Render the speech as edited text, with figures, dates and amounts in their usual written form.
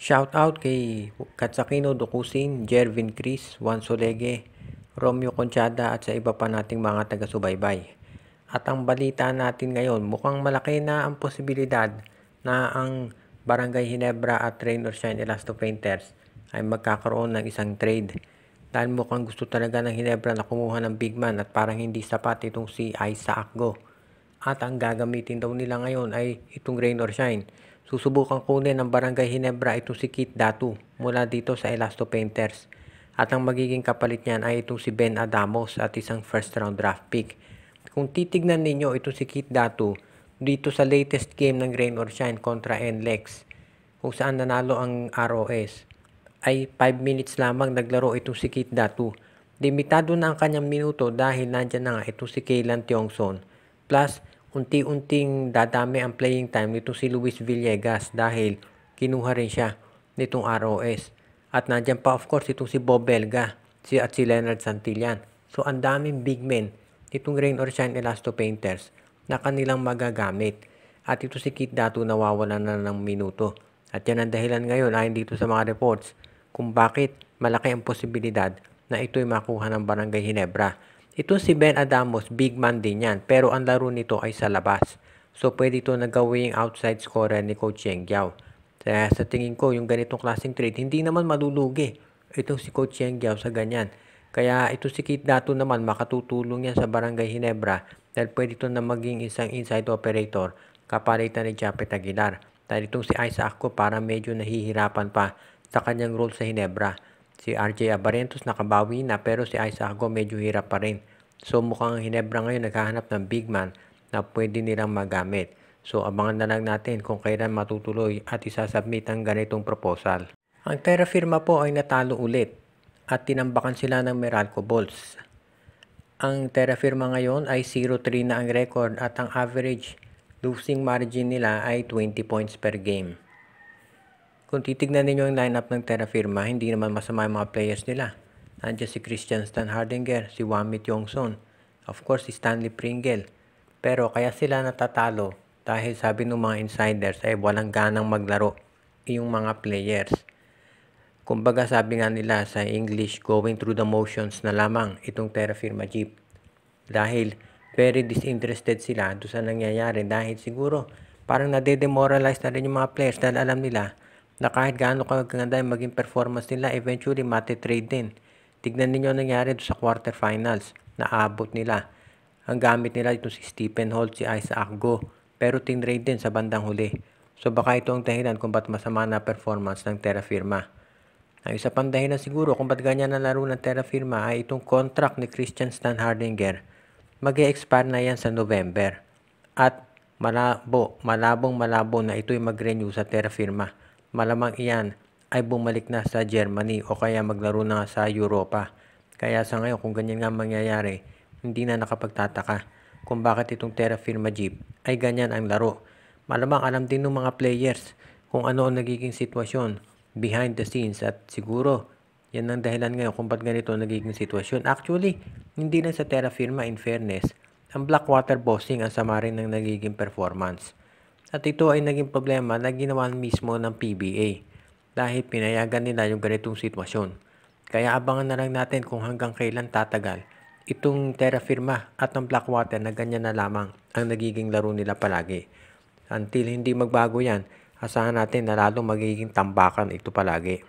Shoutout kay Katsakino Dokusin, Jervin Chris, Juan Solegue, Romeo Conchada at sa iba pa nating mga taga-subaybay. At ang balita natin ngayon, mukhang malaki na ang posibilidad na ang Barangay Ginebra at Rain or Shine Elasto Painters ay magkakaroon ng isang trade. Dahil mukhang gusto talaga ng Ginebra na kumuha ng big man at parang hindi sapat itong si Isaac Go. At ang gagamitin daw nila ngayon ay itong Rain or Shine. Susubukan kunin ng Barangay Ginebra itong si Kit Datu mula dito sa Elasto Painters. At ang magiging kapalit niyan ay itong si Ben Adamos at isang first round draft pick. Kung titignan ninyo itong si Kit Datu dito sa latest game ng Rain or Shine kontra NLEX kung saan nanalo ang ROS ay 5 minutes lamang naglaro itong si Kit Datu. Limitado na ang kanyang minuto dahil nandyan na nga itong si Kaylan Tiongson. Plus, unti-unting dadami ang playing time nitong si Luis Villegas dahil kinuha rin siya nitong ROS. At nandyan pa of course itong si Bob Belga at si Leonard Santillan. So ang daming big men nitong Rain or Shine Elasto Painters na kanilang magagamit. At ito si Kit Datu nawawala na ng minuto. At yan ang dahilan ngayon ayon dito sa mga reports kung bakit malaki ang posibilidad na ito'y makuha ng Barangay Ginebra. Ito si Ben Adamos, big man din yan, pero ang laro nito ay sa labas. So pwede ito na gawing outside scorer ni Coach Cheng Giao. Kaya sa tingin ko, yung ganitong klaseng trade, hindi naman malulugi itong si Coach Cheng Giao sa ganyan. Kaya ito si Kit Datu naman, makatutulong yan sa Barangay Ginebra dahil pwede ito na maging isang inside operator kapalitan ni Japet Aguilar. Dahil itong si Isaac ko para medyo nahihirapan pa sa kanyang role sa Ginebra. Si RJ Abarentos nakabawi na pero si Isaac Go medyo hirap pa rin. So mukhang ang Ginebra ngayon naghahanap ng big man na pwede nilang magamit. So abangan na lang natin kung kailan matutuloy at isasubmit ang ganitong proposal. Ang Terra Firma po ay natalo ulit at tinambakan sila ng Meralco Bulls. Ang Terra Firma ngayon ay 0-3 na ang record at ang average losing margin nila ay 20 points per game. Kung titignan ninyo yung lineup ng Terra Firma, hindi naman masama yung mga players nila. Nandiyan si Christian Stan Hardinger, si Wami Tiongson, of course si Stanley Pringle. Pero kaya sila natatalo dahil sabi ng mga insiders ay walang ganang maglaro yung mga players. Kumbaga sabi nga nila sa English, going through the motions na lamang itong Terra Firma Jeep. Dahil very disinterested sila doon sa nangyayari dahil siguro parang nade-demoralize na rin yung mga players dahil alam nila na kahit gaano kaganda yung maging performance nila, eventually mati-trade din. Tignan ninyo nangyari doon sa quarterfinals na aabot nila. Ang gamit nila ito si Stephen Holt, si Isaac Go, pero tinrade din sa bandang huli. So baka ito ang dahilan kung ba't masama na performance ng Terra Firma. Ang isa pang dahilan siguro kung ba't ganyan na laro ng Terra Firma ay itong contract ni Christian Stan Hardinger. Mag-e-expire na yan sa November. At malabong na ito'y mag-renew sa Terra Firma. Malamang iyan ay bumalik na sa Germany o kaya maglaro na sa Europa. Kaya sa ngayon kung ganyan nga mangyayari, hindi na nakapagtataka kung bakit itong Terra Firma Jeep ay ganyan ang laro. Malamang alam din ng mga players kung ano ang nagiging sitwasyon behind the scenes at siguro yan ang dahilan ngayon kung ba't ganito ang nagiging sitwasyon. Actually, hindi lang sa Terra Firma in fairness, ang Blackwater Bossing ang sama rin ng nagiging performance. At ito ay naging problema na ginawa mismo ng PBA dahil pinayagan nila yung ganitong sitwasyon. Kaya abangan na lang natin kung hanggang kailan tatagal itong Terra Firma at ang Blackwater na ganyan na lamang ang nagiging laro nila palagi. Until hindi magbago yan, asahan natin na lalong magiging tambakan ito palagi.